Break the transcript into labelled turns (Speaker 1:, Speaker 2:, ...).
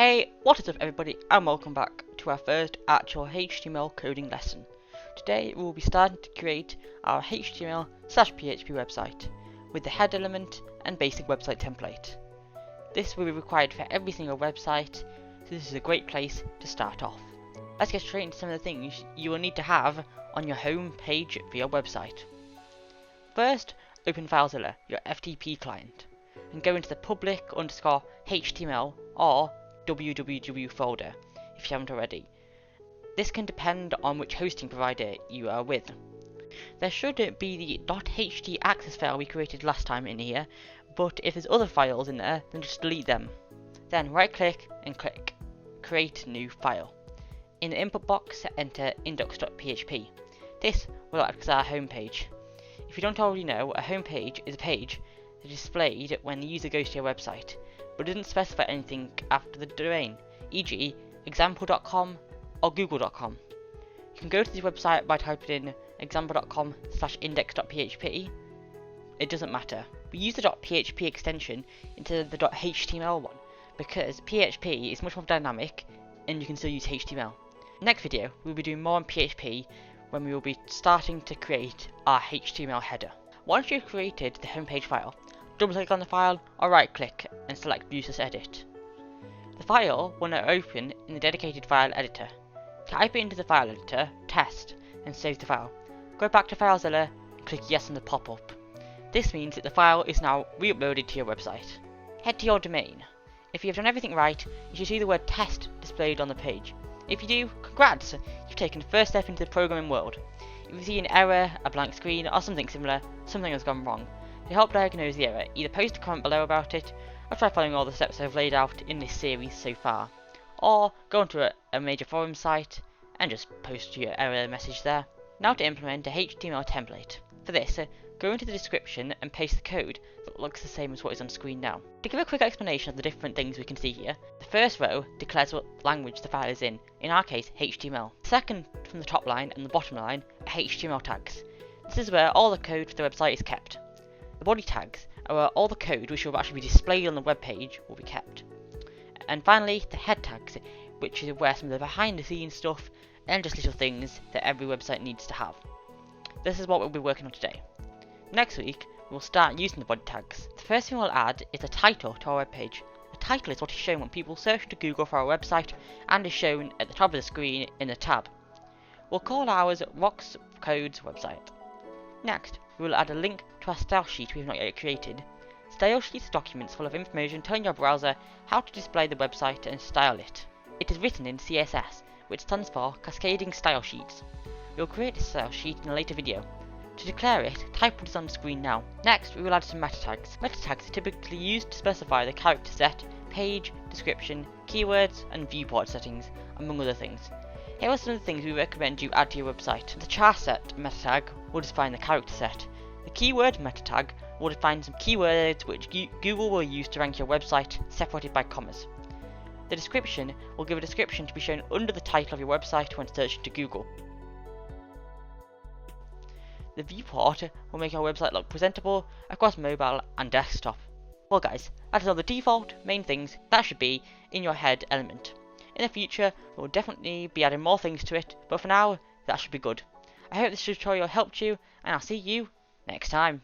Speaker 1: Hey, what is up everybody, and welcome back to our first actual HTML coding lesson. Today we will be starting to create our HTML/PHP website with the head element and basic website template. This will be required for every single website, so this is a great place to start off. Let's get straight into some of the things you will need to have on your home page for your website. First, open FileZilla, your FTP client, and go into the public_HTML or www folder if you haven't already. This can depend on which hosting provider you are with. There should be the .ht access file we created last time in here, but if there's other files in there, then just delete them. Then right click and click Create New File. In the input box, enter index.php. This will act as our home page. If you don't already know, a home page is a page that is displayed when the user goes to your website, but doesn't specify anything after the domain, e.g. example.com or google.com. You can go to this website by typing in example.com/index.php. It doesn't matter. We use the .php extension instead of the .html one because PHP is much more dynamic and you can still use HTML. Next video, we'll be doing more on PHP when we will be starting to create our HTML header. Once you've created the homepage file, double click on the file or right click and select Useless Edit. The file will now open in the dedicated file editor. Type it into the file editor, test, and save the file. Go back to FileZilla and click yes on the pop-up. This means that the file is now re-uploaded to your website. Head to your domain. If you have done everything right, you should see the word test displayed on the page. If you do, congrats! You've taken the first step into the programming world. If you see an error, a blank screen, or something similar, something has gone wrong. To help diagnose the error, either post a comment below about it, or try following all the steps I've laid out in this series so far. Or go onto a major forum site and just post your error message there. Now to implement a HTML template. For this, go into the description and paste the code that looks the same as what is on screen now. To give a quick explanation of the different things we can see here, the first row declares what language the file is in our case HTML. The second from the top line and the bottom line are HTML tags. This is where all the code for the website is kept. The body tags are where all the code which will actually be displayed on the web page will be kept. And finally, the head tags, which is where some of the behind the scenes stuff and just little things that every website needs to have. This is what we'll be working on today. Next week, we'll start using the body tags. The first thing we'll add is a title to our web page. The title is what is shown when people search to Google for our website and is shown at the top of the screen in the tab. We'll call ours Rocks Codes website. Next, we will add a link to our style sheet we have not yet created. Style sheets are documents full of information telling your browser how to display the website and style it. It is written in CSS, which stands for Cascading Style Sheets. We will create a style sheet in a later video. To declare it, type what is on the screen now. Next, we will add some meta tags. Meta tags are typically used to specify the character set, page, description, keywords, and viewport settings, among other things. Here are some of the things we recommend you add to your website. The char set meta tag will define the character set. The keyword meta tag will define some keywords which Google will use to rank your website, separated by commas. The description will give a description to be shown under the title of your website when searching to Google. The viewport will make your website look presentable across mobile and desktop. Well guys, that is all the default main things that should be in your head element. In the future, we'll definitely be adding more things to it, but for now, that should be good. I hope this tutorial helped you, and I'll see you next time.